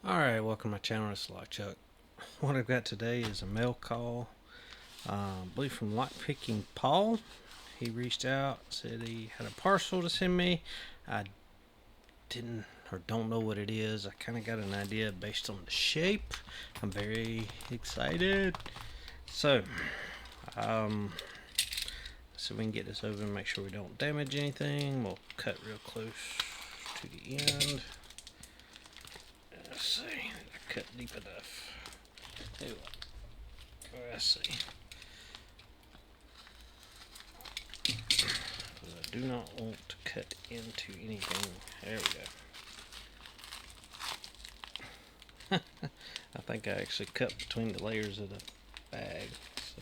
Alright, welcome to my channel. It's Chuck. What I've got today is a mail call, I believe from Lockpicking Paul. He reached out, said he had a parcel to send me. I didn't or don't know what it is. I kind of got an idea based on the shape. I'm very excited. So we can get this over and make sure we don't damage anything. We'll cut real close to the end. Let's see, I cut deep enough. Let's see. I do not want to cut into anything. There we go. I think I actually cut between the layers of the bag. So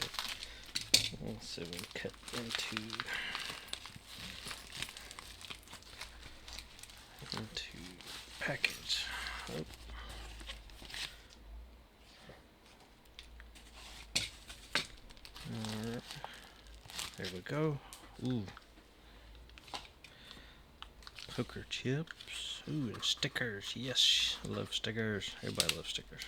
let's see if we can cut into package. Oh. There we go. Ooh. Poker chips. Ooh, and stickers. Yes, I love stickers. Everybody loves stickers.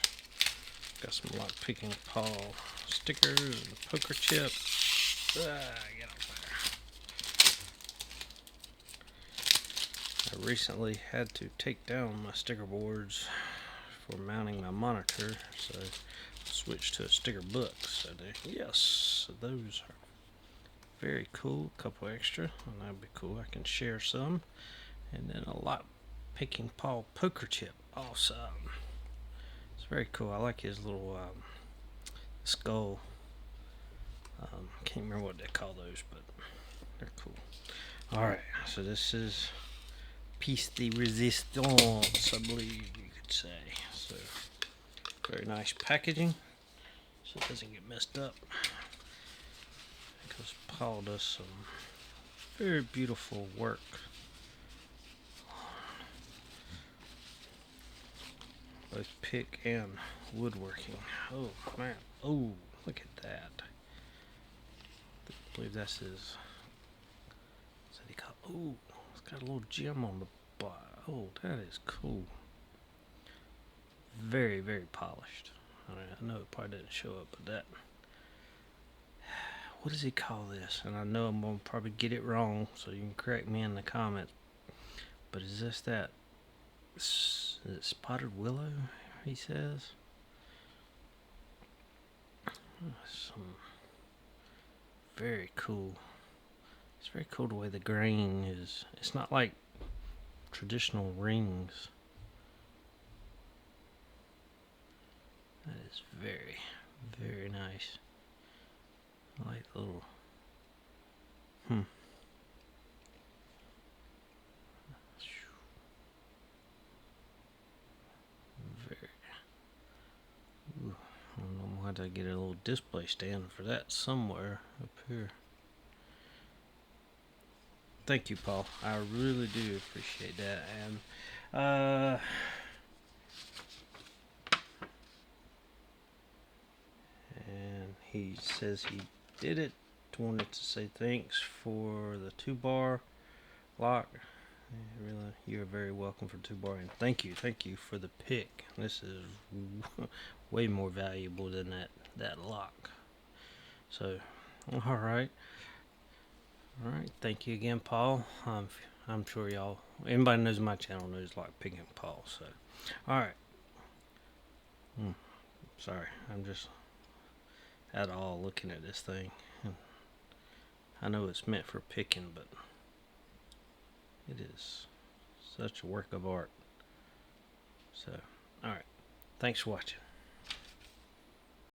Got some Lockpicking Paul stickers and poker chips. Get up there. I recently had to take down my sticker boards for mounting my monitor, so I switched to a sticker book. So yes, those are very cool. A couple extra, and that'd be cool. I can share some. And then a Lockpicking Paul poker chip. Awesome. It's very cool. I like his little skull. Can't remember what they call those, but they're cool. Alright, so this is piece de resistance, I believe you could say. So, very nice packaging, so it doesn't get messed up. Because Paul does some very beautiful work. Both pick and woodworking. Oh man, oh, look at that. I believe that's his. Oh, it's got a little gem on the bottom. Oh, that is cool. Very, very polished. I know it probably didn't show up, but that. What does he call this? And I know I'm going to probably get it wrong, so you can correct me in the comments. But is this that? Is it spotted willow, he says? Some very cool. It's very cool the way the grain is. It's not like traditional rings. That is very, very nice. I like the little. Very. Ooh, I don't know. I'm going to have to get a little display stand for that somewhere up here. Thank you, Paul. I really do appreciate that. And he says he did it. Wanted to say thanks for the 2-bar lock. Really, you're very welcome for 2-bar, and thank you for the pick. This is way more valuable than that lock. So, all right. Thank you again, Paul. I'm sure anybody knows my channel knows Lockpicking Paul. So, all right. Sorry, I'm just at all looking at this thing. I know it's meant for picking, but it is such a work of art. So, all right. Thanks for watching.